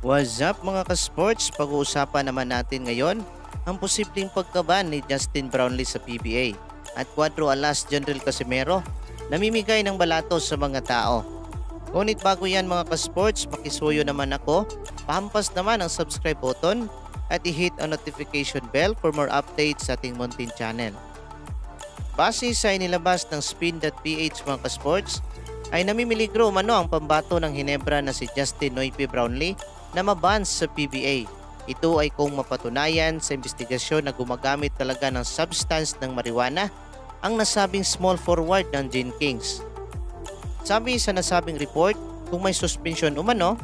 What's up mga ka-sports? Pag-uusapan naman natin ngayon ang posibleng pagkaban ni Justin Brownlee sa PBA at Cuadro Alas General Casimero namimigay ng balatos sa mga tao. Ngunit bago yan mga ka-sports, makisuyo naman ako, pahampas naman ang subscribe button at i-hit ang notification bell for more updates sa ating muntin channel. Base sa inilabas ng Spin.ph mga ka-sports, ay namimiligro umano ang pambato ng Hinebra na si Justin Noype Brownlee na mabans sa PBA. Ito ay kung mapatunayan sa investigasyon na gumagamit talaga ng substance ng marijuana ang nasabing small forward ng Gin Kings. Sabi sa nasabing report, kung may suspension umano,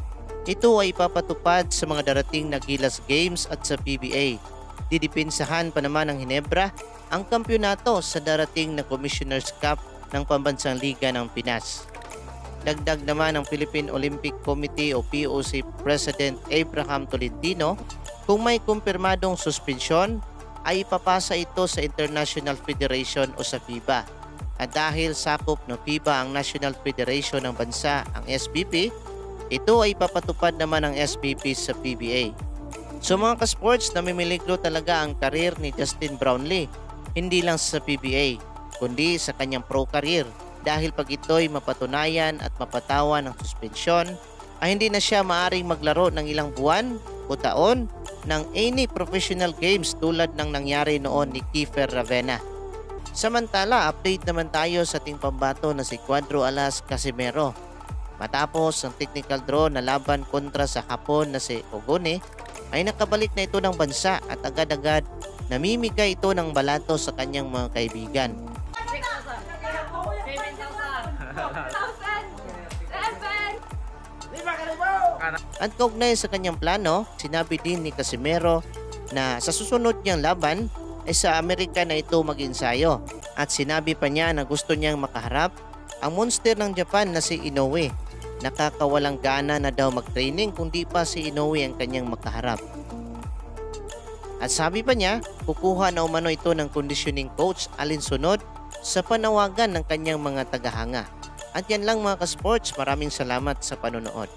ito ay ipapatupad sa mga darating na Gilas Games at sa PBA. Didipinsahan pa naman ng Hinebra ang kampyonato sa darating na Commissioner's Cup ng Pambansang Liga ng Pinas. Dagdag naman ng Philippine Olympic Committee o POC President Abraham Tolentino, kung may kumpirmadong suspensyon ay ipapasa ito sa International Federation o sa FIBA. At dahil sakop ng FIBA ang National Federation ng bansa, ang SBP, ito ay papatupad naman ng SBP sa PBA. So mga ka-sports, namimiligro talaga ang karir ni Justin Brownlee, hindi lang sa PBA, kundi sa kanyang pro career. Dahil pag ito'y mapatunayan at mapatawan ng suspensyon, ay hindi na siya maaring maglaro ng ilang buwan o taon ng any professional games tulad ng nangyari noon ni Kiefer Ravena. Samantala, update naman tayo sa ating pambato na si Cuadro Alas Casimero. Matapos ang technical draw na laban kontra sa Hapon na si Ogone, ay nakabalik na ito ng bansa at agad-agad namimigay ito ng balato sa kanyang mga kaibigan. At kaugnay sa kanyang plano, sinabi din ni Casimero na sa susunod niyang laban ay sa Amerika na ito mag-ensayo. At sinabi pa niya na gusto niyang makaharap ang monster ng Japan na si Inoue. Nakakawalang gana na daw mag-training kundi pa si Inoue ang kanyang makaharap. At sabi pa niya, kukuha na umano ito ng conditioning coach alinsunod sa panawagan ng kanyang mga tagahanga. At yan lang mga ka-sports, maraming salamat sa panonood.